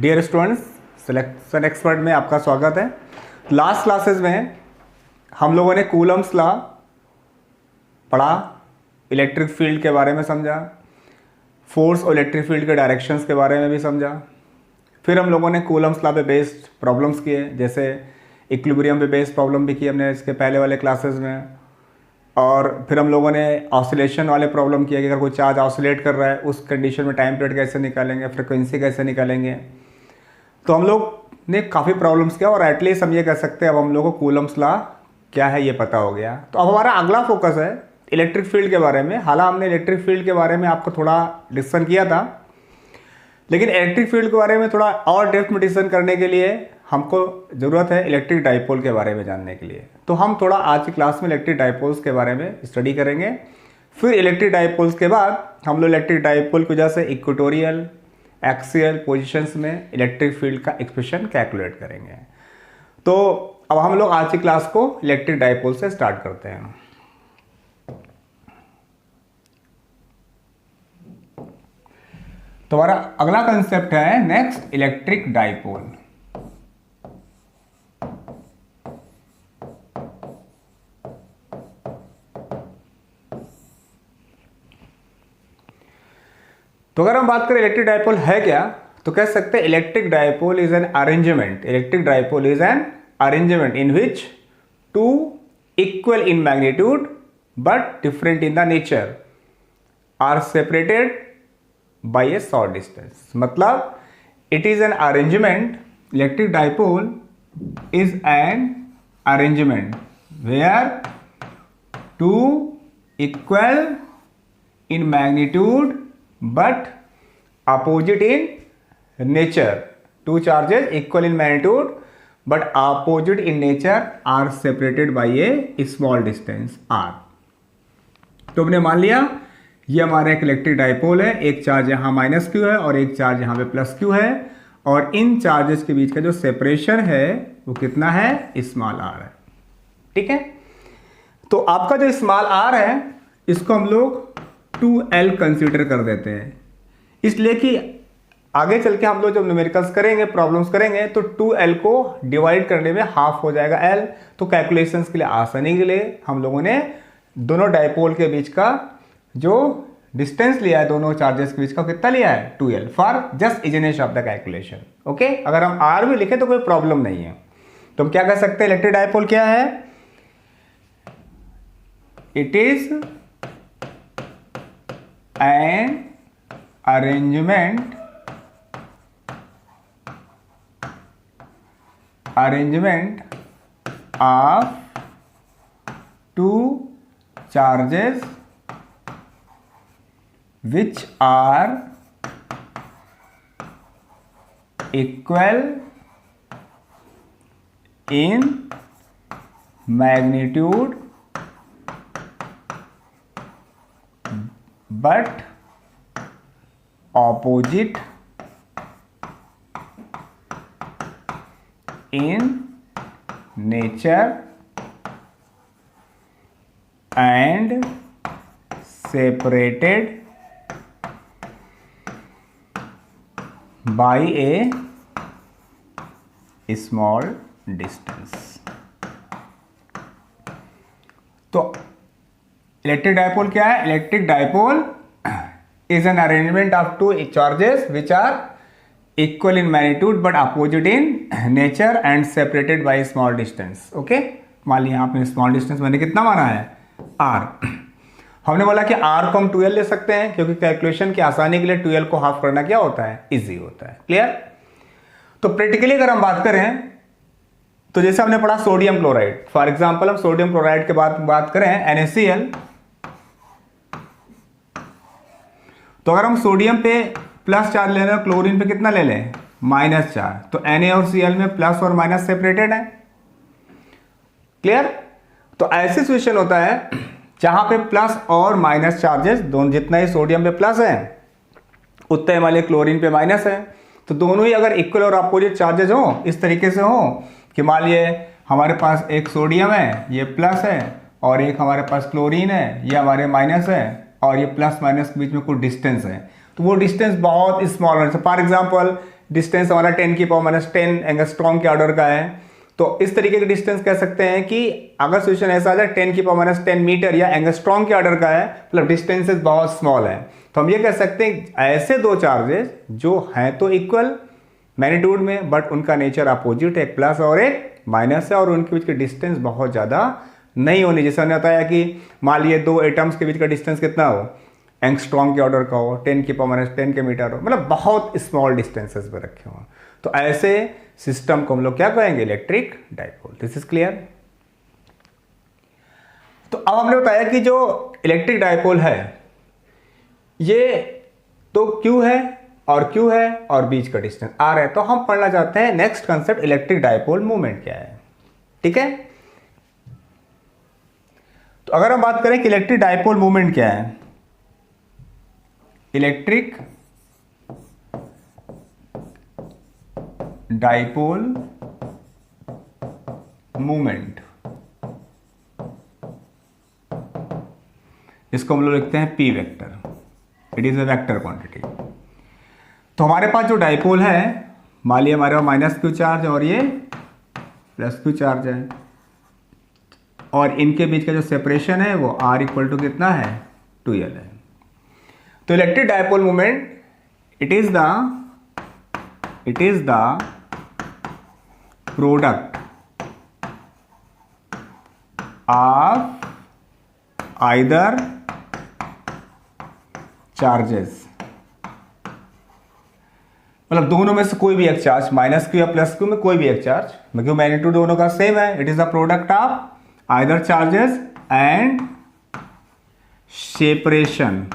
Dear students, selection expert में आपका स्वागत है। लास्ट क्लासेस में हम लोगों ने कूलम्स लॉ पढ़ा, इलेक्ट्रिक फील्ड के बारे में समझा, फोर्स और इलेक्ट्रिक फील्ड के डायरेक्शंस के बारे में भी समझा। फिर हम लोगों ने कूलम्स लॉ पे बेस्ड प्रॉब्लम्स किए, जैसे इक्विलिब्रियम पे बेस्ड प्रॉब्लम भी किए हमने इसके पहले वाले क्लासेस में। और फिर हम लोगों ने ऑसिलेशन वाले प्रॉब्लम किया कि अगर कोई चार्ज ऑसिलेट कर रहा है उस कंडीशन में टाइम पीरियड कैसे निकालेंगे, फ्रिक्वेंसी कैसे निकालेंगे। तो हम लोग ने काफ़ी प्रॉब्लम्स किया और एटलीस्ट हम ये कह सकते हैं अब हम लोग को कूलम्स लॉ क्या है ये पता हो गया। तो अब हमारा अगला फोकस है इलेक्ट्रिक फील्ड के बारे में। हालांकि हमने इलेक्ट्रिक फील्ड के बारे में आपको थोड़ा डिस्कशन किया था, लेकिन इलेक्ट्रिक फील्ड के बारे में थोड़ा और डेप्थ में डिस्कशन करने के लिए हमको ज़रूरत है इलेक्ट्रिक डाइपोल के बारे में जानने के लिए। तो हम थोड़ा आज की क्लास में इलेक्ट्रिक डाइपोल्स के बारे में स्टडी करेंगे। फिर इलेक्ट्रिक डाइपोल्स के बाद हम लोग इलेक्ट्रिक डाइपोल की वजह से इक्वेटोरियल, एक्सियल पोजीशंस में इलेक्ट्रिक फील्ड का एक्सप्रेशन कैलकुलेट करेंगे। तो अब हम लोग आज की क्लास को इलेक्ट्रिक डाइपोल से स्टार्ट करते हैं। तो हमारा अगला कंसेप्ट है नेक्स्ट इलेक्ट्रिक डाइपोल। तो अगर हम बात करें इलेक्ट्रिक डाइपोल है क्या, तो कह सकते हैं electric dipole is an arrangement. Electric dipole is an arrangement in which two equal in magnitude but different in the nature are separated by a short distance. मतलब it is an arrangement, electric dipole is an arrangement where two equal in magnitude but opposite in nature. Two charges equal in magnitude but opposite in nature are separated by a small distance r. तो हमने मान लिया ये हमारा एक electric dipole है, एक charge यहाँ माइनस क्यू है और एक चार्ज यहाँ पे प्लस क्यू है, और इन चार्जेस के बीच का जो सेपरेशन है वो कितना है, स्मॉल आर है। ठीक है, तो आपका जो स्मॉल आर है इसको हम लोग 2L कंसीडर कर देते हैं, इसलिए कि आगे चल के हम लोग जब न्यूमेरिकल्स करेंगे, प्रॉब्लम्स करेंगे, तो 2L को डिवाइड करने में हाफ हो जाएगा L। तो कैलकुलेशंस के लिए, आसानी के लिए हम लोगों ने दोनों डाइपोल के बीच का जो डिस्टेंस लिया है, दोनों चार्जेस के बीच का कितना लिया है, 2L for just easiness of the calculation. Okay, अगर हम R भी लिखे तो कोई प्रॉब्लम नहीं है। तो हम क्या कह सकते हैं, इलेक्ट्रिक डाइपोल क्या है, it is an arrangement of two charges which are equal in magnitude but opposite in nature and separated by a small distance। तो इलेक्ट्रिक डाइपोल क्या है, electric dipole is an arrangement of two charges which are equal in magnitude but opposite in nature and separated by a small distance। Okay, मान लिया आपने small distance मैंने कितना माना है, r। हमने बोला कि r को हम 2L ले सकते हैं क्योंकि कैलकुलेशन की आसानी के लिए 2L को हाफ करना क्या होता है, इजी होता है। क्लियर। तो प्रैक्टिकली अगर हम बात करें तो जैसे हमने पढ़ा सोडियम क्लोराइड, फॉर एग्जाम्पल हम सोडियम क्लोराइड के बाद बात करें NaCl, तो अगर हम सोडियम पे प्लस चार्ज ले रहे हैं, क्लोरीन पे कितना ले लें, माइनस चार्ज, तो Na और Cl में प्लस और माइनस सेपरेटेड है। क्लियर। तो ऐसी सिचुएशन होता है जहां पे प्लस और माइनस चार्जेस दोनों, जितना ही सोडियम पे प्लस है उतना ही वाले क्लोरीन पे माइनस है, तो दोनों ही अगर इक्वल और अपोजिट चार्जेस हो, इस तरीके से हो कि मान लिए हमारे पास एक सोडियम है, ये प्लस है, और एक हमारे पास क्लोरीन है, ये हमारे माइनस है, और ये प्लस माइनस के बीच में कुछ डिस्टेंस है, तो वो डिस्टेंस बहुत स्मॉल है। फॉर एग्जांपल डिस्टेंस हमारा 10⁻⁻10 एंगस्ट्रॉम के ऑर्डर का है, तो इस तरीके के डिस्टेंस कह सकते हैं कि अगर सिचुएशन ऐसा आ जाए 10⁻10 मीटर या एंगस्ट्रॉम के ऑर्डर का है, मतलब डिस्टेंसेस बहुत स्मॉल है, तो हम ये कह सकते हैं ऐसे दो चार्जेस जो हैं तो इक्वल मैग्नीट्यूड में बट उनका नेचर अपोजिट है, एक प्लस और एक माइनस है, और उनके बीच के डिस्टेंस बहुत ज़्यादा नहीं होने, जैसे हमने बताया कि मान लिए दो एटम्स के बीच का डिस्टेंस कितना हो, एंगस्ट्रॉम के ऑर्डर का हो, 10⁻10 के मीटर हो, मतलब बहुत स्मॉल डिस्टेंसेस पर रखे हों, तो ऐसे सिस्टम को हम लोग क्या कहेंगे, electric dipole. This is clear. तो अब हमने बताया कि जो इलेक्ट्रिक डाइपोल है ये तो Q है और Q है और बीच का डिस्टेंस R है, तो हम पढ़ना चाहते हैं next concept electric dipole movement क्या है। ठीक है, तो अगर हम बात करें कि इलेक्ट्रिक डाइपोल मूवमेंट क्या है, इलेक्ट्रिक डाइपोल मूवमेंट, इसको हम लोग लिखते हैं P vector, it is a vector quantity. तो हमारे पास जो डाइपोल है, मान लिया हमारे पास -Q चार्ज और ये +Q चार्ज है, और इनके बीच का जो सेपरेशन है वो R इक्वल टू कितना है, 2L है। तो electric dipole movement it is the product of either charges, मतलब दोनों में से कोई भी एक चार्ज, -Q या +Q में कोई भी एक चार्ज, क्योंकि मैग्नीट्यूड दोनों का सेम है, it is the product of either charges and separation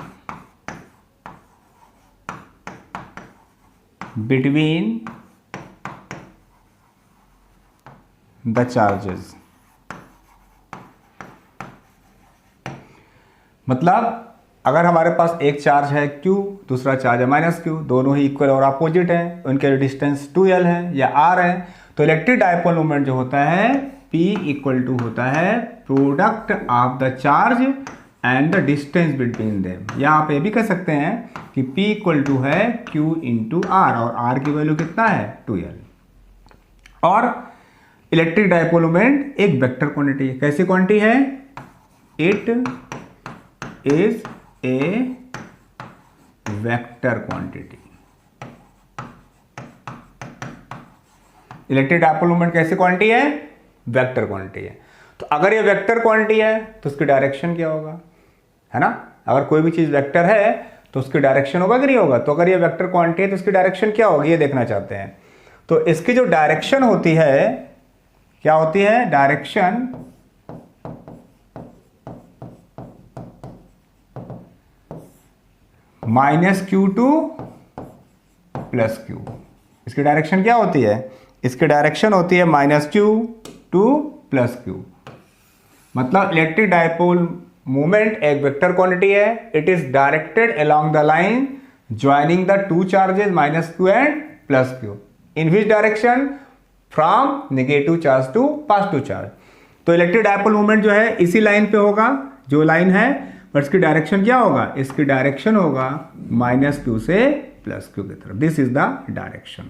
between the charges. मतलब अगर हमारे पास एक चार्ज है Q, दूसरा चार्ज है -Q, दोनों ही इक्वल और अपोजिट हैं, उनके डिस्टेंस 2L है या R है, तो इलेक्ट्रिक डाइपोल मूवमेंट जो होता है P इक्वल टू होता है product of the charge and the distance between them. या आप ये भी कह सकते हैं कि P इक्वल टू है Q इंटू R, और R की वैल्यू कितना है, 2L। और इलेक्ट्रिक डाइपोल मूवमेंट एक वेक्टर क्वांटिटी है। कैसी क्वांटिटी है, it is a vector quantity. Electric dipole movement कैसी क्वांटिटी है, वेक्टर क्वांटिटी है। तो अगर ये वेक्टर क्वांटिटी है तो उसकी डायरेक्शन क्या होगा, है ना, अगर कोई भी चीज वेक्टर है तो उसकी डायरेक्शन होगा कि नहीं होगा। तो अगर ये वेक्टर क्वांटिटी है तो उसकी डायरेक्शन क्या होगी, ये देखना चाहते हैं। तो इसकी जो डायरेक्शन होती है, क्या होती है, डायरेक्शन -Q टू +Q। इसकी डायरेक्शन क्या होती है, इसकी डायरेक्शन होती है -Q टू +Q। मतलब इलेक्ट्रिक डाइपोल मूवमेंट एक वेक्टर क्वांटिटी है, it is directed along the line joining the two charges -Q and +Q, in which direction, from negative charge to positive charge. तो electric dipole movement जो है इसी line पे होगा, जो line है, पर इसकी डायरेक्शन क्या होगा, इसकी डायरेक्शन होगा -Q से +Q की तरफ। This is the direction.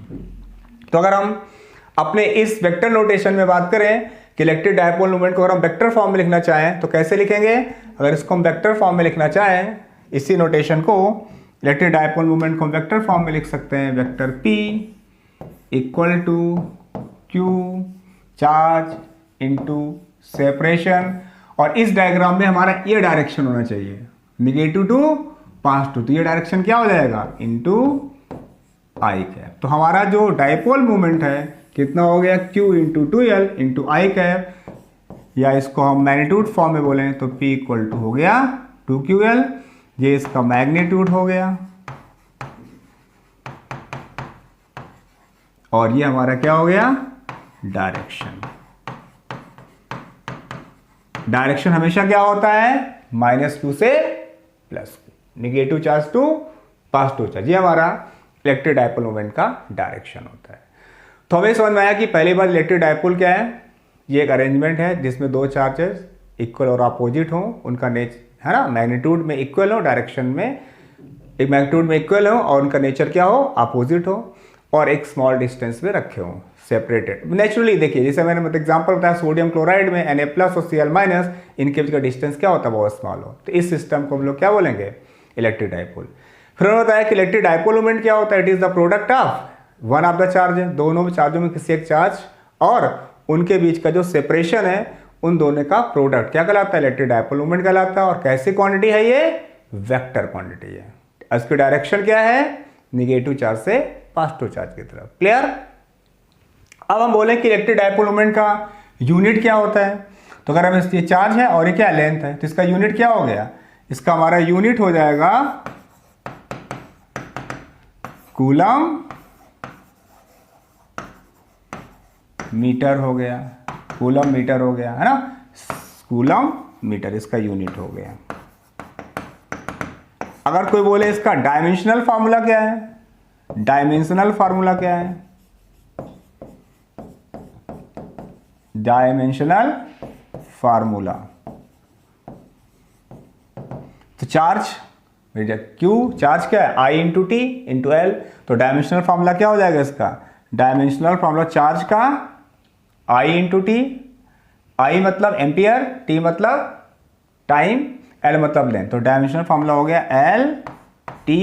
तो अगर हम अपने इस वेक्टर नोटेशन में बात करें कि इलेक्ट्रिक डाइपोल मूवमेंट को अगर हम वेक्टर फॉर्म में लिखना चाहें तो कैसे लिखेंगे, अगर इसको हम वेक्टर फॉर्म में लिखना चाहें, इसी नोटेशन को, इलेक्ट्रिक डाइपोल मूवमेंट को हम वेक्टर फॉर्म में लिख सकते हैं, vector P equal to Q charge into separation, और इस डायग्राम में हमारा ये डायरेक्शन होना चाहिए, नेगेटिव टू पॉजिटिव, तो ये डायरेक्शन क्या हो जाएगा, इनटू आई कैप। तो हमारा जो डाइपोल मूवमेंट है कितना हो गया, Q इंटू 2L इंटू आई कैप, या इसको हम मैग्नीट्यूड फॉर्म में बोलें तो P इक्वल टू हो गया 2QL, ये इसका मैग्नीट्यूड हो गया, और ये हमारा क्या हो गया, डायरेक्शन। डायरेक्शन हमेशा क्या होता है, -Q से +Q, negative charge to positive charge, ये हमारा इलेक्ट्रिक डाइपोल मूवमेंट का डायरेक्शन होता है। तो हमें समझ में आया कि पहली बात इलेक्ट्रिक डाइपोल क्या है, ये एक अरेंजमेंट है जिसमें दो चार्जेस इक्वल और अपोजिट हो, उनका है ना, मैग्नीट्यूड में इक्वल हो, डायरेक्शन में एक मैग्नीट्यूड में इक्वल हो, और उनका नेचर क्या हो, अपोजिट हो। और एक स्मॉल डिस्टेंस पे रखे हों सेपरेटेड नेचुरली। देखिए जैसे मैंने मतलब एग्जांपल बताया सोडियम क्लोराइड में Na+ और Cl- इनके बीच का डिस्टेंस क्या होता है, बहुत स्मॉल हो, तो इस सिस्टम को हम लोग क्या बोलेंगे, इलेक्ट्रिक डाइपोल। फिर उन्होंने बताया कि इलेक्ट्रिक डाइपोल मोमेंट क्या होता है, it is the product of one of the charge, दोनों चार्जों में किसी एक चार्ज और उनके बीच का जो सेपरेशन है उन दोनों का प्रोडक्ट क्या कहलाता है, इलेक्ट्रिक डाइपोल मोमेंट कहलाता है। और कैसी क्वांटिटी है ये, वेक्टर क्वांटिटी है। इसकी डायरेक्शन क्या है, निगेटिव चार्ज से पॉजिटिव चार्ज की तरफ। क्लियर। अब हम बोले कि इलेक्ट्रिक डाइपोल मोमेंट का यूनिट क्या होता है, तो अगर हम ये चार्ज है और ये क्या लेंथ है, तो इसका यूनिट क्या हो गया, इसका हमारा यूनिट हो जाएगा कूलम मीटर हो गया, कूलम मीटर हो गया है ना, कूलम मीटर इसका यूनिट हो गया। अगर कोई बोले इसका डायमेंशनल फार्मूला क्या है, डायमेंशनल फार्मूला क्या है, डायमेंशनल फार्मूला, तो चार्ज क्यू, चार्ज क्या है I into T into L, तो डायमेंशनल फार्मूला क्या हो जाएगा इसका, डायमेंशनल फार्मूला चार्ज का I इंटू टी, I मतलब एम्पियर, T मतलब टाइम, L मतलब लेंथ, तो डायमेंशनल फार्मूला हो गया LTA।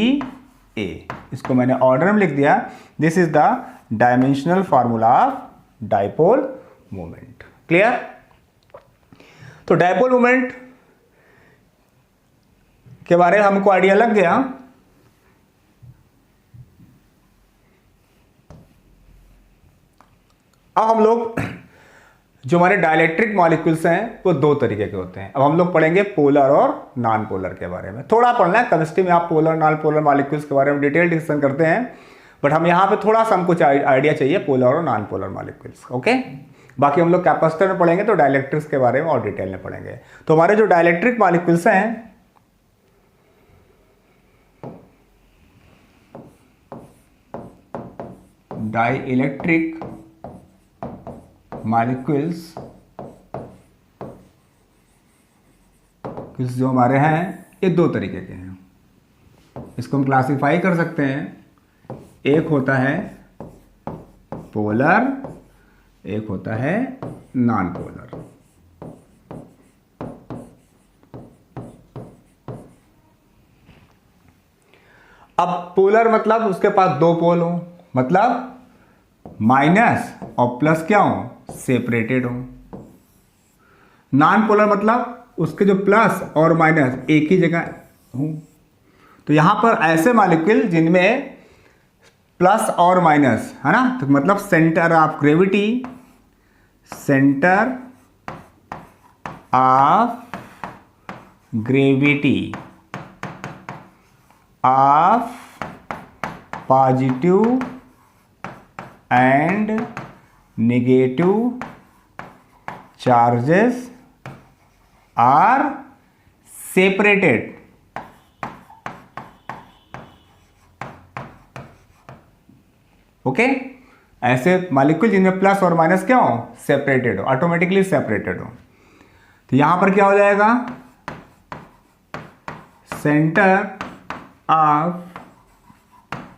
इसको मैंने ऑर्डर में लिख दिया, this is the dimensional formula of dipole moment. Clear. तो डाइपोल मोमेंट के बारे में हमको आइडिया लग गया। अब हम लोग जो हमारे डाइलेक्ट्रिक मॉलिक्यूल्स हैं वो दो तरीके के होते हैं। अब हम लोग पढ़ेंगे पोलर और नॉन पोलर के बारे में। थोड़ा पढ़ना है, केमिस्ट्री में आप पोलर नॉन पोलर मॉलिक्यूल्स के बारे में डिटेल डिस्कशन करते हैं, बट हम यहाँ पे थोड़ा सा हमको आइडिया चाहिए पोलर और नॉन पोलर मॉलिक्यूल्स। ओके, बाकी हम लोग कैपेसिटर में पढ़ेंगे तो डाइलेक्ट्रिक्स के बारे में और डिटेल में पढ़ेंगे। तो हमारे जो डाइलेक्ट्रिक मॉलिक्यूल्स हैं, डाइलेक्ट्रिक मॉलिक्यूल्स जो हमारे हैं ये दो तरीके के हैं। इसको हम क्लासिफाई कर सकते हैं, एक होता है पोलर, एक होता है नॉन पोलर। अब पोलर मतलब उसके पास दो पोल हो, मतलब माइनस और प्लस क्या हो, सेपरेटेड हो। नॉन पोलर मतलब उसके जो प्लस और माइनस एक ही जगह हो। तो यहां पर ऐसे मॉलिक्यूल जिनमें प्लस और माइनस है ना, तो मतलब centre of gravity, centre of gravity of positive and negative charges are separated. Okay, ऐसे मॉलिक्यूल जिनमें प्लस और माइनस क्या हो, सेपरेटेड हो, ऑटोमेटिकली सेपरेटेड हो। तो यहां पर क्या हो जाएगा, centre of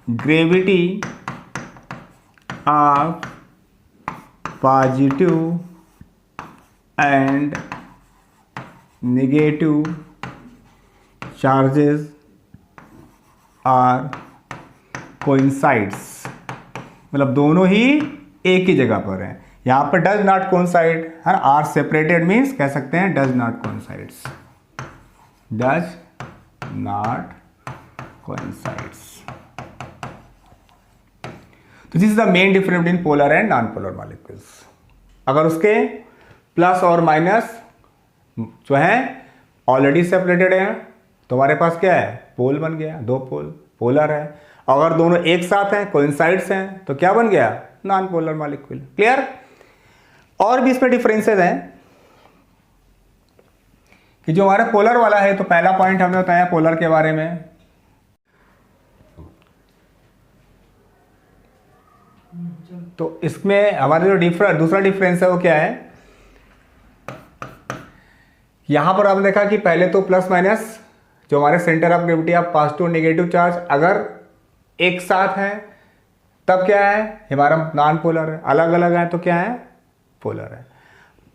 gravity of positive and negative charges are coincides, मतलब दोनों ही एक ही जगह पर हैं। यहां पर डज नॉट कोइंसाइड है ना, आर सेपरेटेड मीन्स कह सकते हैं does not coincides, does not coincides. तो this is the main difference between polar and non polar molecules. अगर उसके प्लस और माइनस जो है ऑलरेडी सेपरेटेड है तो हमारे पास क्या है, पोल बन गया, दो पोल, पोलर है। अगर दोनों एक साथ हैं, कोइंसाइड्स हैं, तो क्या बन गया, नॉन पोलर मॉलिक्यूल। क्लियर। और भी इसमें डिफरेंसेस हैं कि जो हमारा पोलर वाला है, तो पहला पॉइंट हमने बताया पोलर के बारे में, तो इसमें हमारा जो दूसरा डिफरेंस है वो क्या है, यहां पर आपने देखा कि पहले तो प्लस माइनस जो हमारे centre of gravity of positive negative charge अगर एक साथ है तब क्या है, हमारा नॉन पोलर है, अलग अलग है तो क्या है, पोलर है।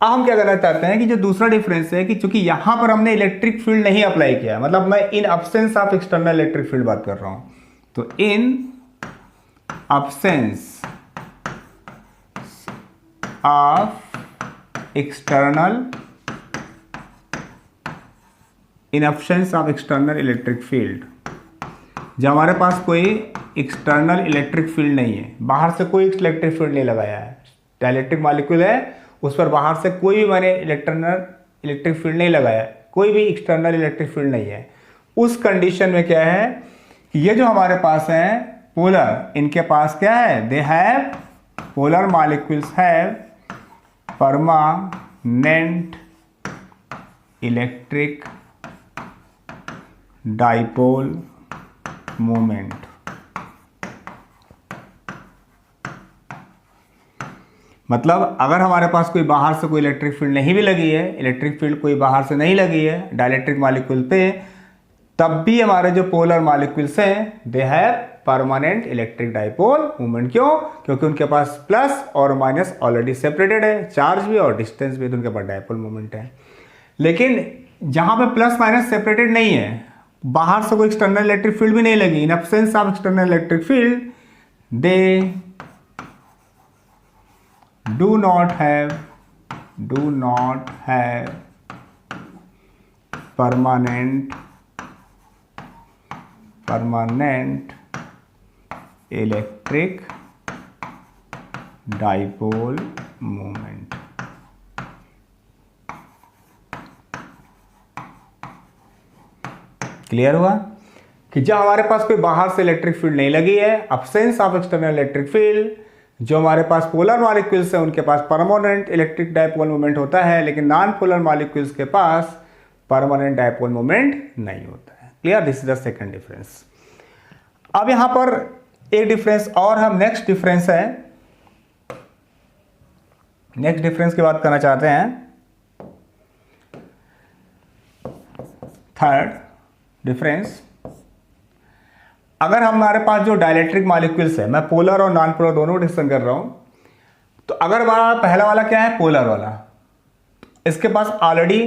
अब हम क्या करना चाहते हैं कि जो दूसरा डिफरेंस है कि चूंकि यहां पर हमने इलेक्ट्रिक फील्ड नहीं अप्लाई किया, मतलब मैं इन absence of external electric field बात कर रहा हूं, तो इन absence of external electric field, जब हमारे पास कोई एक्सटर्नल इलेक्ट्रिक फील्ड नहीं है, बाहर से कोई इलेक्ट्रिक फील्ड नहीं लगाया है, डाइलेक्ट्रिक मॉलिक्यूल है उस पर बाहर से कोई भी मैंने इलेक्ट्रिक फील्ड नहीं लगाया, कोई भी एक्सटर्नल इलेक्ट्रिक फील्ड नहीं है, उस कंडीशन में क्या है कि ये जो हमारे पास है पोलर, इनके पास क्या है, they have polar molecules have permanent electric dipole moment. मतलब अगर हमारे पास कोई बाहर से कोई इलेक्ट्रिक फील्ड नहीं भी लगी है, इलेक्ट्रिक फील्ड कोई बाहर से नहीं लगी है डाइलेक्ट्रिक मॉलिक्यूल पे, तब भी हमारे जो पोलर मॉलिक्यूल्स हैं they have permanent electric dipole moment. क्यों? क्योंकि उनके पास प्लस और माइनस ऑलरेडी सेपरेटेड है, चार्ज भी और डिस्टेंस भी, तो उनके पास डाइपोल मोमेंट है। लेकिन जहां पे प्लस माइनस सेपरेटेड नहीं है, बाहर से कोई एक्सटर्नल इलेक्ट्रिक फील्ड भी नहीं लगी, in absence of external electric field they do not have permanent electric dipole moment। Clear हुआ कि जब हमारे पास कोई बाहर से इलेक्ट्रिक फील्ड नहीं लगी है, absence of external electric field, जो हमारे पास पोलर मॉलिक्यूल्स है उनके पास परमानेंट इलेक्ट्रिक डाइपोल मोमेंट होता है, लेकिन नॉन पोलर मॉलिक्यूल्स के पास परमानेंट डाइपोल मोमेंट नहीं होता है। Clear? This is the second difference. अब यहां पर एक डिफरेंस और हम नेक्स्ट डिफरेंस है, नेक्स्ट डिफरेंस की बात करना चाहते हैं। थर्ड डिफरेंस, अगर हमारे पास जो डाइलेक्ट्रिक मॉलिक्यूल्स है, मैं पोलर और नॉन पोलर दोनों डिस्कस कर रहा हूं, तो अगर हमारा पहला वाला क्या है, पोलर वाला, इसके पास ऑलरेडी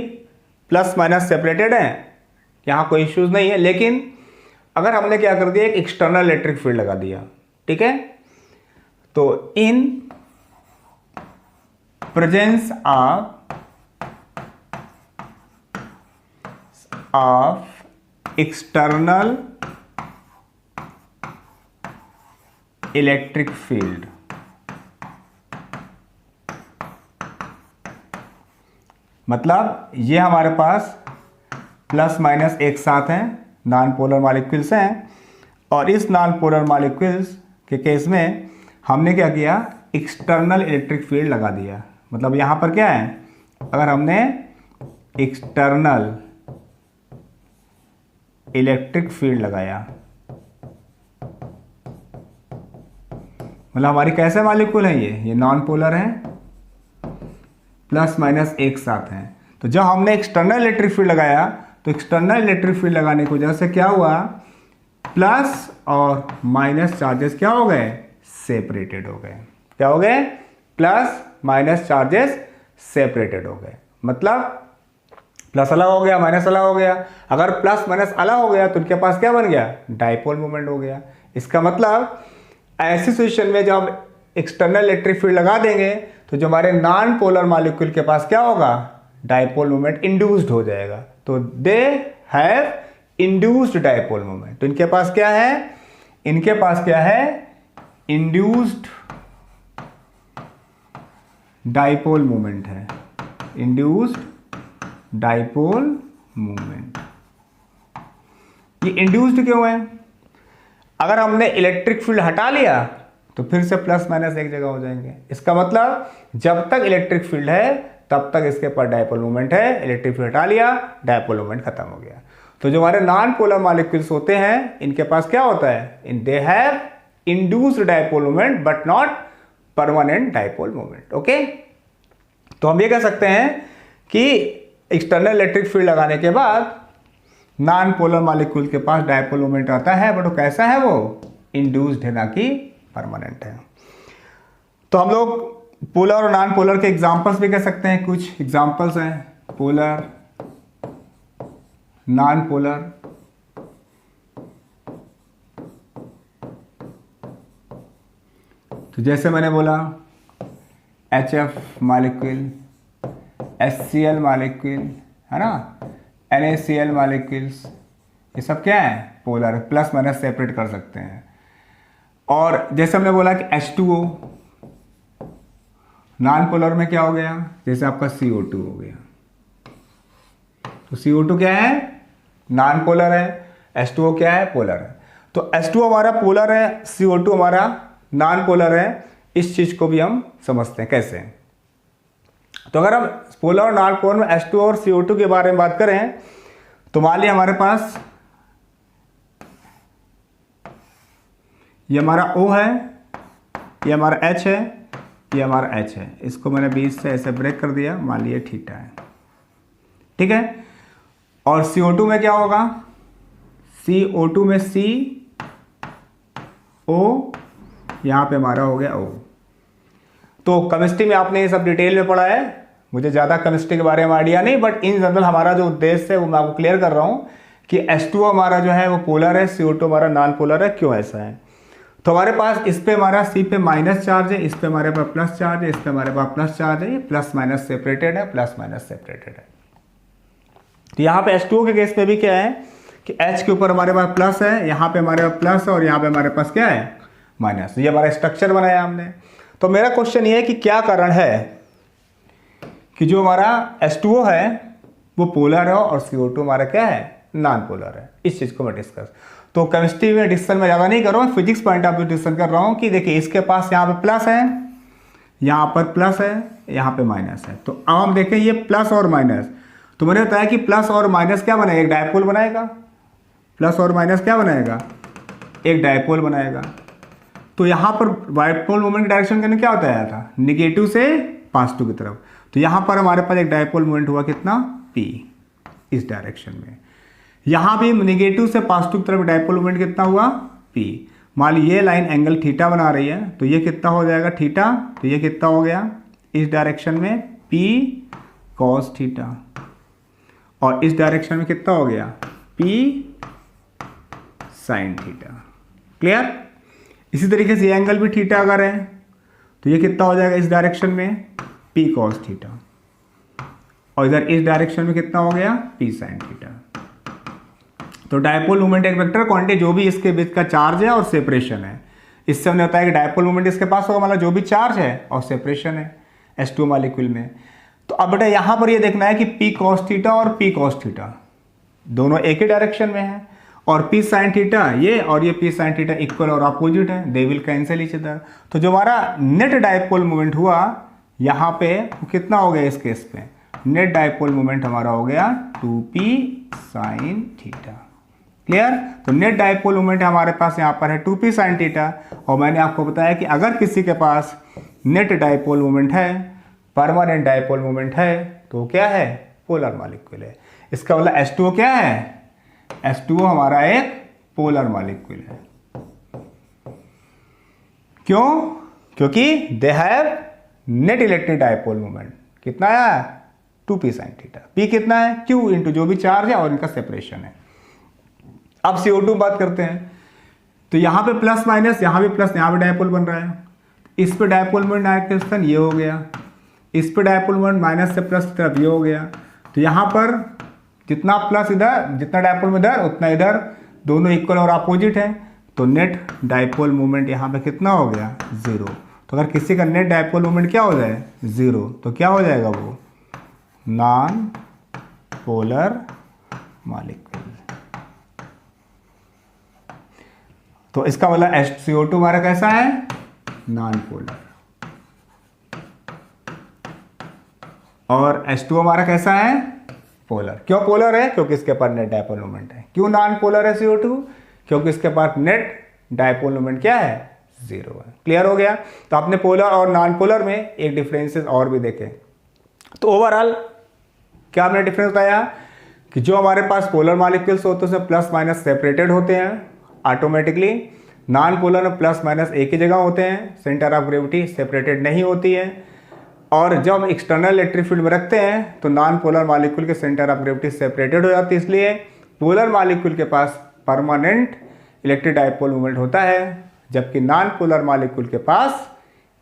प्लस माइनस सेपरेटेड है, यहां कोई इश्यूज नहीं है। लेकिन अगर हमने क्या कर दिया, एक एक्सटर्नल इलेक्ट्रिक फील्ड लगा दिया, ठीक है, तो in presence of external electric field, मतलब ये हमारे पास प्लस माइनस एक साथ हैं, नॉन पोलर मॉलिक्यूल्स हैं, और इस नॉन पोलर मॉलिक्यूल्स के केस में हमने क्या किया, एक्सटर्नल इलेक्ट्रिक फील्ड लगा दिया। मतलब यहां पर क्या है, अगर हमने एक्सटर्नल इलेक्ट्रिक फील्ड लगाया, मतलब हमारी कैसे मॉलिक्यूल है, ये नॉन पोलर है, प्लस माइनस एक साथ हैं, तो जब हमने एक्सटर्नल इलेक्ट्रिक फील्ड लगाया, तो एक्सटर्नल इलेक्ट्रिक फील्ड लगाने की वजह से क्या हुआ, प्लस और माइनस चार्जेस क्या हो गए, सेपरेटेड हो गए। क्या हो गए, प्लस माइनस चार्जेस सेपरेटेड हो गए। मतलब प्लस अलग हो गया, माइनस अलग हो गया। अगर प्लस माइनस अलग हो गया तो उनके पास क्या बन गया, डाइपोल मोमेंट हो गया। इसका मतलब ऐसी सिचुएशन में जब हम एक्सटर्नल इलेक्ट्रिक फील्ड लगा देंगे, तो जो हमारे नॉन पोलर मॉलिक्यूल के पास क्या होगा, डाइपोल मोमेंट इंड्यूस्ड हो जाएगा। तो दे हैव इंड्यूस्ड डाइपोल मोमेंट। तो इनके पास क्या है, इनके पास क्या है, इंड्यूस्ड डाइपोल मोमेंट है, इंड्यूस्ड डाइपोल मोमेंट। ये इंड्यूस्ड क्यों है, अगर हमने इलेक्ट्रिक फील्ड हटा लिया तो फिर से प्लस माइनस एक जगह हो जाएंगे। इसका मतलब जब तक इलेक्ट्रिक फील्ड है तब तक इसके पास डाइपोल मोमेंट है, इलेक्ट्रिक फील्ड हटा लिया, डाइपोल मोमेंट खत्म हो गया। तो जो हमारे नॉन पोलर मॉलिक्यूल्स होते हैं, इनके पास क्या होता है, इन they have induced dipole moment but not permanent dipole moment. Okay, तो हम ये कह सकते हैं कि एक्सटर्नल इलेक्ट्रिक फील्ड लगाने के बाद नॉन पोलर मॉलिक्यूल के पास डाइपोल मोमेंट आता है, बट वो कैसा है, वो इंड्यूस्ड है, ना कि परमानेंट है। तो हम लोग पोलर और नॉन पोलर के एग्जांपल्स भी कह सकते हैं। कुछ एग्जांपल्स हैं पोलर, नॉन पोलर। तो जैसे मैंने बोला HF मॉलिक्यूल, HCl मॉलिक्यूल, है ना, NaCl मॉलिक्यूल्स, ये सब क्या है, पोलर, प्लस माइनस सेपरेट कर सकते हैं। और जैसे हमने बोला कि H2O, नॉन पोलर में क्या हो गया, जैसे आपका CO2 हो गया। तो CO2 क्या है, नॉन पोलर है, H2O क्या है, पोलर है। तो H2O हमारा पोलर है, CO2 हमारा नॉन पोलर है। इस चीज को भी हम समझते हैं कैसे। तो अगर हम पोलर और नॉन पोलर में H2O और CO2 के बारे में बात करें तो मान लिया हमारे पास ये हमारा O है, ये हमारा H है, ये हमारा H है। इसको मैंने बीच से ऐसे ब्रेक कर दिया, मान लिया थीटा है, ठीक है। और CO2 में क्या होगा, CO2 में CO, यहाँ पे हमारा हो गया O। तो केमिस्ट्री में आपने ये सब डिटेल में पढ़ा है, मुझे ज़्यादा केमिस्ट्री के बारे में आइडिया नहीं, बट इन जनरल हमारा जो उद्देश्य है वो मैं आपको क्लियर कर रहा हूँ कि H2O हमारा जो है वो पोलर है, CO2 हमारा नॉन पोलर है। क्यों ऐसा है, तो हमारे पास इस पे हमारा C पे माइनस चार्ज है, इस पे हमारे पास प्लस चार्ज है, इस पे हमारे पास प्लस चार्ज है, ये प्लस माइनस सेपरेटेड है, प्लस माइनस सेपरेटेड है। तो यहाँ पे H2O के केस पे भी क्या है कि H के ऊपर हमारे पास प्लस है, यहाँ पे हमारे पास प्लस है, और यहाँ पे हमारे पास क्या है, माइनस। ये हमारा स्ट्रक्चर बनाया हमने। तो मेरा क्वेश्चन ये है कि क्या कारण है कि जो हमारा H2O है वो पोलर है और CO2 हमारा क्या है, नॉन पोलर है। इस चीज़ को मैं डिस्कस, तो केमिस्ट्री में डिस्कशन में ज़्यादा नहीं कर रहा हूँ, physics point of view discussion कर रहा हूँ कि देखिए इसके पास यहाँ पे प्लस है, यहाँ पर प्लस है, यहाँ पे माइनस है। तो अब हम देखें ये प्लस और माइनस, तो मैंने बताया कि प्लस और माइनस क्या बनाएगा, एक डायपोल बनाएगा। प्लस और माइनस क्या बनाएगा, एक डायपोल बनाएगा। तो यहाँ पर डायपोल मोमेंट की डायरेक्शन करने क्या होता है था, निगेटिव से पॉजिटिव की तरफ। तो यहाँ पर हमारे पास एक डायपोल मोमेंट हुआ कितना, P, इस डायरेक्शन में। यहाँ भी निगेटिव से पॉजिटिव की तरफ डायपोल मोमेंट कितना हुआ, P। मान ली ये लाइन एंगल थीटा बना रही है, तो ये कितना हो जाएगा थीटा, तो ये कितना हो गया इस डायरेक्शन में P cos थीटा, और इस डायरेक्शन में कितना हो गया P sin थीटा। क्लियर। इसी तरीके से ये एंगल भी थीटा अगर है तो ये कितना हो जाएगा इस डायरेक्शन में P cos थीटा, और इधर इस डायरेक्शन में कितना हो गया P sin थीटा। तो डायपोल मोमेंट एक वेक्टर क्वांटिटी जो भी इसके बीच का चार्ज है और सेपरेशन है, इससे हमने बताया कि डायपोल मोमेंट इसके पास होगा, मतलब जो भी चार्ज है और सेपरेशन है H2O मॉलिक्यूल में। तो अब बेटा यहाँ पर ये देखना है कि P cos थीटा और P cos थीटा दोनों एक ही डायरेक्शन में है, और P sin थीटा ये और ये P sin थीटा इक्वल और अपोजिट है, they will cancel each other. तो जो हमारा नेट डायपोल मोमेंट हुआ यहाँ पे वो कितना हो गया इस केस पे, नेट डायपोल मोमेंट हमारा हो गया 2P sin थीटा। क्लियर। तो नेट डायपोल मोमेंट हमारे पास यहाँ पर है 2P sin थीटा, और मैंने आपको बताया कि अगर किसी के पास नेट डायपोल मोमेंट है, परमानेंट डायपोल मोमेंट है, तो क्या है, पोलर मॉलिक्यूल है। इसका मतलब H2O क्या है, H2O हमारा एक पोलर मॉलिक्यूल है। क्यों, क्योंकि they have net electric dipole moment कितना है 2P sin थीटा। P कितना है, Q इंटू जो भी चार्ज है और इनका सेपरेशन है। अब CO2 बात करते हैं, तो यहाँ पे प्लस माइनस, यहाँ भी प्लस, यहाँ पे डायपोल बन रहा है। इस पे डायपोल मोमेंट डायरेक्शन ये हो गया, इस पे डायपोल मोमेंट माइनस से प्लस की तरफ ये हो गया। तो यहाँ पर जितना प्लस इधर, जितना डायपोल में इधर उतना इधर, दोनों इक्वल और अपोजिट है। तो नेट डायपोल मोमेंट यहाँ पे कितना हो गया, जीरो। तो अगर किसी का नेट डायपोल मोमेंट क्या हो जाए, जीरो, तो क्या हो जाएगा वो, नॉन पोलर मॉलिक्यूल। तो इसका मतलब CO2 हमारा कैसा है, नॉन पोलर, और H2O हमारा कैसा है, पोलर। क्यों पोलर है, क्योंकि इसके पास नेट डायपोल मोमेंट है। क्यों नॉन पोलर है CO2, क्योंकि इसके पास नेट डायपोल मोमेंट क्या है, जीरो है। क्लियर हो गया। तो आपने पोलर और नॉन पोलर में एक डिफरेंसेस और भी देखे। तो ओवरऑल क्या हमने डिफरेंस बताया कि जो हमारे पास पोलर मॉलिक्यूल्स होते हैं उसमें प्लस माइनस सेपरेटेड होते हैं ऑटोमेटिकली, नॉन पोलर में प्लस माइनस एक ही जगह होते हैं, सेंटर ऑफ ग्रेविटी सेपरेटेड नहीं होती है। और जब एक्सटर्नल इलेक्ट्रिक फील्ड में रखते हैं तो नॉन पोलर मॉलिक्यूल के सेंटर ऑफ ग्रेविटी सेपरेटेड हो जाती है, इसलिए पोलर मॉलिक्यूल के पास परमानेंट इलेक्ट्रिक डायपोल मोमेंट होता है, जबकि नॉन पोलर मॉलिक्यूल के पास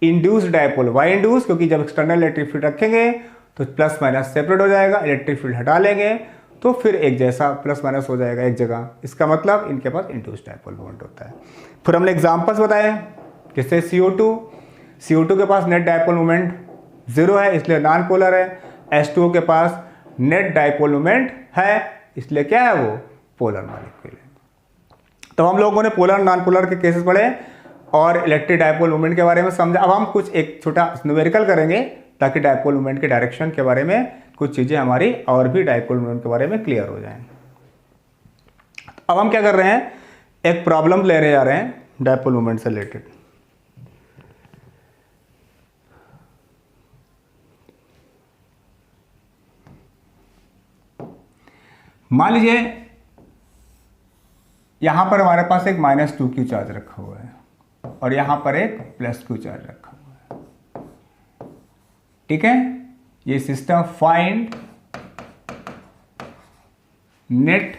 इंड्यूस्ड डायपोल, वाई इंड्यूस, क्योंकि जब एक्सटर्नल इलेक्ट्रिक फील्ड रखेंगे तो प्लस माइनस सेपरेट हो जाएगा, इलेक्ट्रिक फील्ड हटा लेंगे तो फिर एक जैसा प्लस माइनस हो जाएगा एक जगह। इसका मतलब इनके पास इंड्यूस्ड डायपोल मोमेंट होता है। फिर हमने एग्जांपल्स बताए, जैसे CO2 के पास नेट डायपोल मोमेंट 0 है इसलिए नॉन पोलर है, H2O के पास नेट डायपोल मोमेंट है इसलिए क्या है, वो पोलर मॉलिक्यूल है। तो हम लोगों ने पोलर नॉन पोलर के केसेस पढ़े और इलेक्ट्रिक डायपोल मोमेंट के बारे में समझा। अब हम कुछ एक छोटा न्यूमेरिकल करेंगे ताकि डायपोल मोमेंट के डायरेक्शन के बारे में कुछ चीज़ें हमारी और भी डायपोल मोमेंट के बारे में क्लियर हो जाएं। अब हम क्या कर रहे हैं, एक प्रॉब्लम ले रहे जा रहे हैं डायपोल मोमेंट से रिलेटेड। मान लीजिए यहां पर हमारे पास एक -2q चार्ज रखा हुआ है और यहां पर एक +q चार्ज रखा हुआ है, ठीक है। ये system find net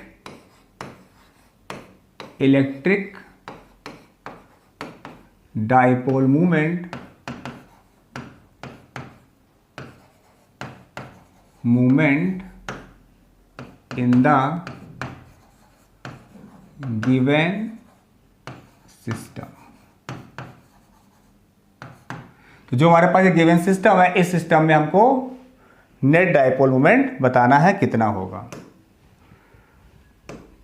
electric dipole movement in the given system। तो जो हमारे पास ये गिवन सिस्टम है, इस सिस्टम में हमको नेट डायपोल मोमेंट बताना है कितना होगा।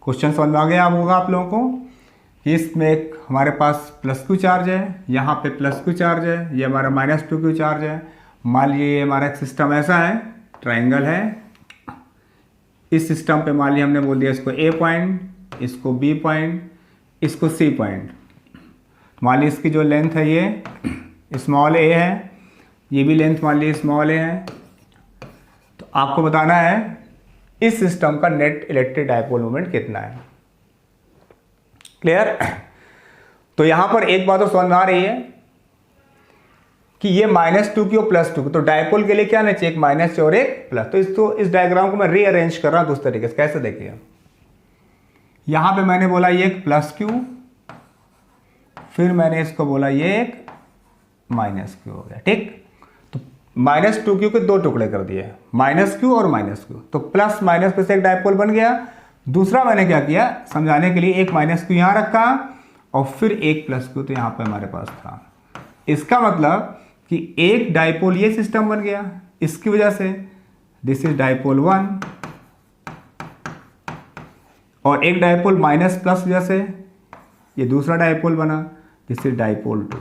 क्वेश्चन समझ में आ गया होगा आप लोगों को कि इसमें एक हमारे पास +q चार्ज है, यहाँ पे +q चार्ज है, ये हमारा -2q चार्ज है। मान लीजिए हमारा एक सिस्टम ऐसा है, ट्राइंगल है, इस सिस्टम पे मान लिया हमने बोल दिया इसको A पॉइंट, इसको B पॉइंट, इसको C पॉइंट। मान ली इसकी जो लेंथ है ये स्मॉल a है, ये भी लेंथ मान ली स्मॉल a है। तो आपको बताना है इस सिस्टम का नेट इलेक्ट्रिक डायपोल मोमेंट कितना है। क्लियर? तो यहां पर एक बात तो समझ में आ रही है कि ये -2q और +2q, तो डायपोल के लिए क्या नहीं चाहिए, एक माइनस और एक प्लस। तो इस डायग्राम को मैं रीअरेंज कर रहा हूं दूसरे तरीके से। कैसे देखिए, यहां पे मैंने बोला ये एक +q, फिर मैंने इसको बोला ये एक -q हो गया, ठीक। तो -2q के दो टुकड़े कर दिए, -q और -q, तो प्लस माइनस पे से एक डायपोल बन गया। दूसरा मैंने क्या किया समझाने के लिए, एक -q यहां रखा और फिर एक +q तो यहां पे हमारे पास था। इसका मतलब कि एक डायपोल ये सिस्टम बन गया इसकी वजह से, दिस इज डायपोल 1, और एक डायपोल माइनस प्लस वजह से ये दूसरा डायपोल बना, दिस इज डायपोल 2।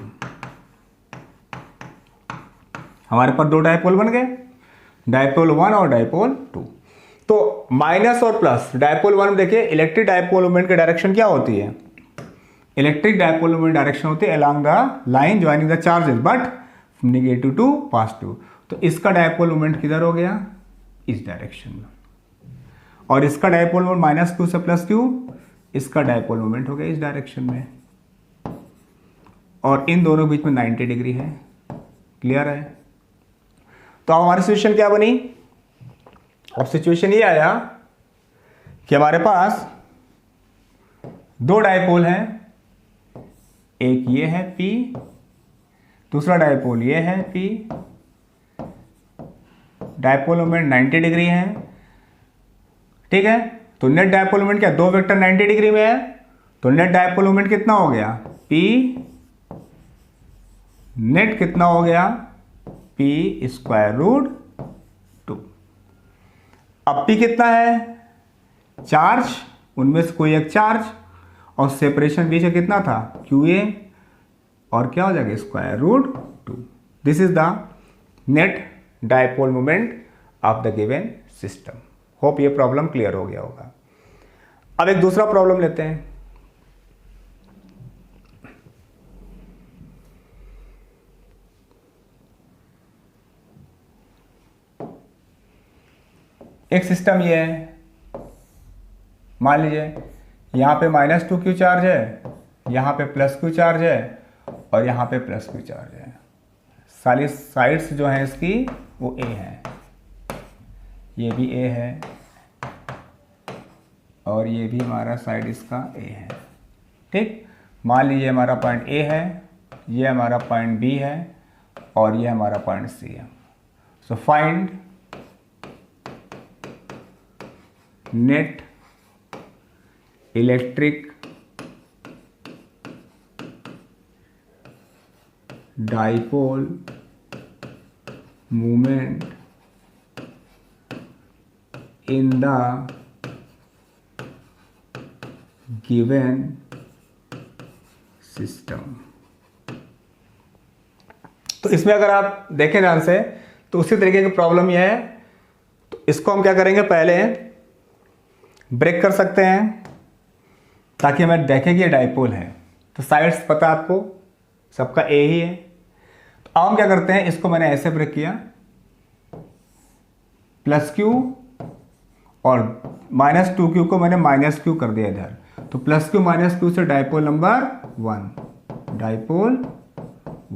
हमारे पास दो डायपोल बन गए, डायपोल 1 और डायपोल 2। तो माइनस और प्लस डायपोल 1 में देखिए इलेक्ट्रिक डायपोल मोमेंट की डायरेक्शन क्या होती है, इलेक्ट्रिक डायपोल मोमेंट डायरेक्शन होती है along the line joining the charges but negative to positive. तो इसका डायपोल मोमेंट किधर हो गया, इस डायरेक्शन में, और इसका डायपोल मोमेंट -q से +q, इसका डायपोल मोमेंट हो गया इस डायरेक्शन में, और इन दोनों के बीच में 90 डिग्री है। क्लियर है? तो अब हमारी सिचुएशन क्या बनी, अब सिचुएशन ये आया कि हमारे पास दो डायपोल हैं, एक ये है P, दूसरा डायपोल ये है P, डायपोल मोमेंट 90 डिग्री है, ठीक है। तो नेट डायपोल मोमेंट क्या, दो वेक्टर 90 डिग्री में है, तो नेट डायपोल मोमेंट कितना हो गया, P नेट कितना हो गया, P√2। अब P कितना है, चार्ज, उनमें से कोई एक चार्ज, और सेपरेशन बीच में कितना था, QA, और क्या हो जाएगा √2। This is the net dipole moment of the given system. Hope ये प्रॉब्लम क्लियर हो गया होगा। अब एक दूसरा प्रॉब्लम लेते हैं। एक सिस्टम ये है, मान लीजिए यहां पे -2q चार्ज है, यहाँ पे प्लस क्यू चार्ज है और यहाँ पे प्लस क्यू चार्ज है। सारी साइड्स जो हैं इसकी वो ए हैं, ये भी ए है और ये भी हमारा साइड इसका ए है। ठीक, मान लीजिए हमारा पॉइंट ए है, ये हमारा पॉइंट बी है और ये हमारा पॉइंट सी है। So find net electric dipole movement in the given system. तो इसमें अगर आप देखें ध्यान से तो उसी तरीके की प्रॉब्लम यह है। तो इसको हम क्या करेंगे, पहले ब्रेक कर सकते हैं ताकि हमें देखें कि ये डाइपोल है। तो साइड्स पता है आपको, सबका ए ही है। तो अब हम क्या करते हैं, इसको मैंने ऐसे ब्रेक किया, प्लस क्यू और माइनस 2q को मैंने माइनस क्यू कर दिया इधर। तो प्लस क्यू माइनस क्यू से डाइपोल नंबर 1, डाइपोल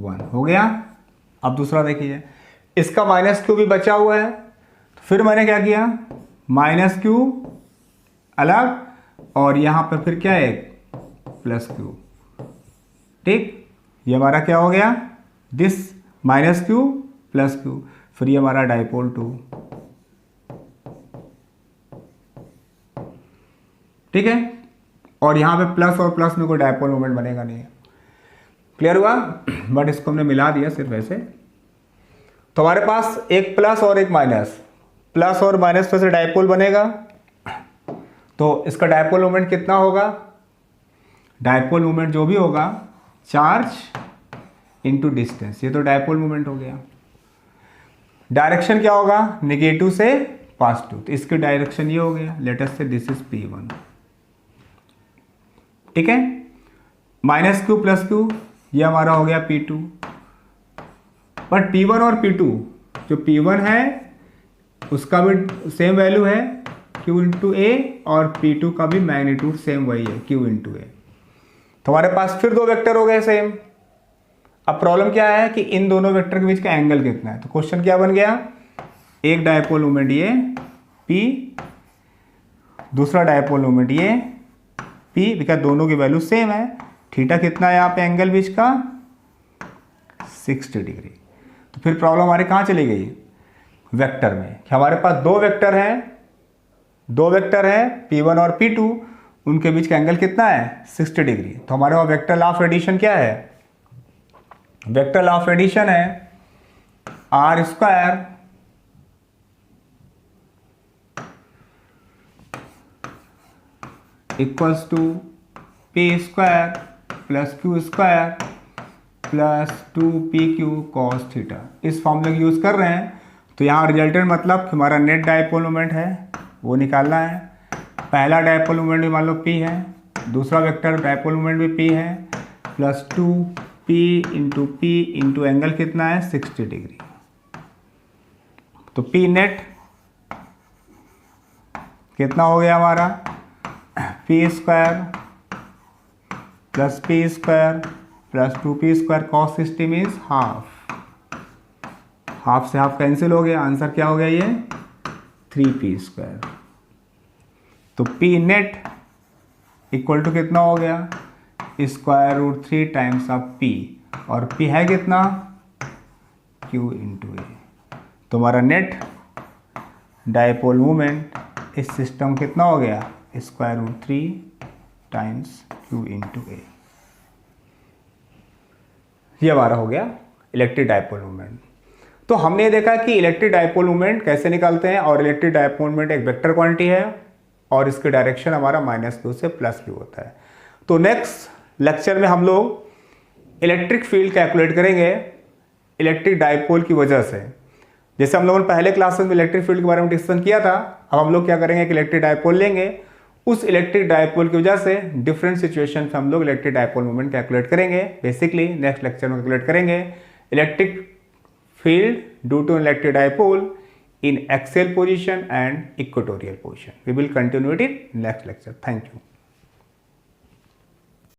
1 हो गया। अब दूसरा देखिए, इसका माइनस क्यू भी बचा हुआ है। तो फिर मैंने क्या किया, माइनस क्यू अलग और यहां पर फिर क्या है, प्लस क्यू। ठीक, ये हमारा क्या हो गया, this minus Q plus Q, फिर ये हमारा डाइपोल 2। ठीक है, और यहां पे प्लस और प्लस में कोई डाइपोल मोमेंट बनेगा नहीं है। क्लियर हुआ? बट इसको हमने मिला दिया सिर्फ ऐसे। तो हमारे पास एक प्लस और एक माइनस, प्लस और माइनस से डाइपोल बनेगा। तो इसका डाइपोल मोमेंट कितना होगा, डाइपोल मोमेंट जो भी होगा चार्ज इनटू डिस्टेंस, ये तो डाइपोल मोमेंट हो गया। डायरेक्शन क्या होगा, नेगेटिव से पॉजिटिव, तो इसकी डायरेक्शन ये हो गया, लेट अस से दिस इज P1। ठीक है, माइनस क्यू प्लस क्यू ये हमारा हो गया P2। बट P1 और P2, जो P1 है उसका भी सेम वैल्यू है Q इंटू ए और P2 का भी मैग्नीट्यूड सेम वही है Q इंटू ए। तो हमारे पास फिर दो वेक्टर हो गए सेम। अब प्रॉब्लम क्या है कि इन दोनों वेक्टर के बीच का एंगल कितना है। तो क्वेश्चन क्या बन गया, एक डायपोल मोमेंट ये P, दूसरा डायपोल मोमेंट ये P, बिकॉज दोनों की वैल्यू सेम है। थीटा कितना है यहाँ पे एंगल बीच का, 60 डिग्री। तो फिर प्रॉब्लम हमारी कहाँ चली गई, वेक्टर में। कि हमारे पास दो वेक्टर है P1 और P2, उनके बीच का एंगल कितना है, 60 डिग्री। तो हमारे वहाँ वेक्टर लॉ ऑफ एडिशन क्या है, वेक्टर लॉ ऑफ एडिशन है R square equals to P square plus Q square plus 2PQ cos theta. इस फॉर्मूले का यूज़ कर रहे हैं। तो यहाँ रिजल्टेंट मतलब हमारा नेट डायपोल मोमेंट है वो निकालना है। पहला डायपोल मोमेंट भी मान लो P है, दूसरा वेक्टर डायपोल मोमेंट भी P है, प्लस 2P इंटू एंगल कितना है, 60 डिग्री। तो P नेट कितना हो गया हमारा, P square plus P square plus 2P square cos 60 means half, half से हाफ कैंसिल हो गया, आंसर क्या हो गया ये 3P स्क्वायर। तो P नेट इक्वल टू कितना हो गया, square root 3 times of P, और P है कितना, Q इंटू ए। तो हमारा नेट डायपोल मोमेंट इस सिस्टम कितना हो गया, square root 3 times Q into a. ये हमारा हो गया इलेक्ट्रिक डायपोल मोमेंट। तो हमने देखा कि इलेक्ट्रिक डायपोल मोमेंट कैसे निकालते हैं, और इलेक्ट्रिक डायपोल मोमेंट एक वेक्टर क्वांटिटी है और इसके डायरेक्शन हमारा -q से +q होता है। तो नेक्स्ट लेक्चर में हम लोग इलेक्ट्रिक फील्ड कैलकुलेट करेंगे इलेक्ट्रिक डायपोल की वजह से। जैसे हम लोगों ने पहले क्लासेस में इलेक्ट्रिक फील्ड के बारे में डिस्कशन किया था, अब हम लोग क्या करेंगे कि इलेक्ट्रिक डायपोल लेंगे, उस इलेक्ट्रिक डायपोल की वजह से डिफरेंट सिचुएशन में हम लोग इलेक्ट्रिक डायपोल मोमेंट कैलकुलेट करेंगे। बेसिकली नेक्स्ट लेक्चर में कैलकुलेट करेंगे electric field due to electric dipole in axial position and equatorial position. We will continue it in next lecture. Thank you.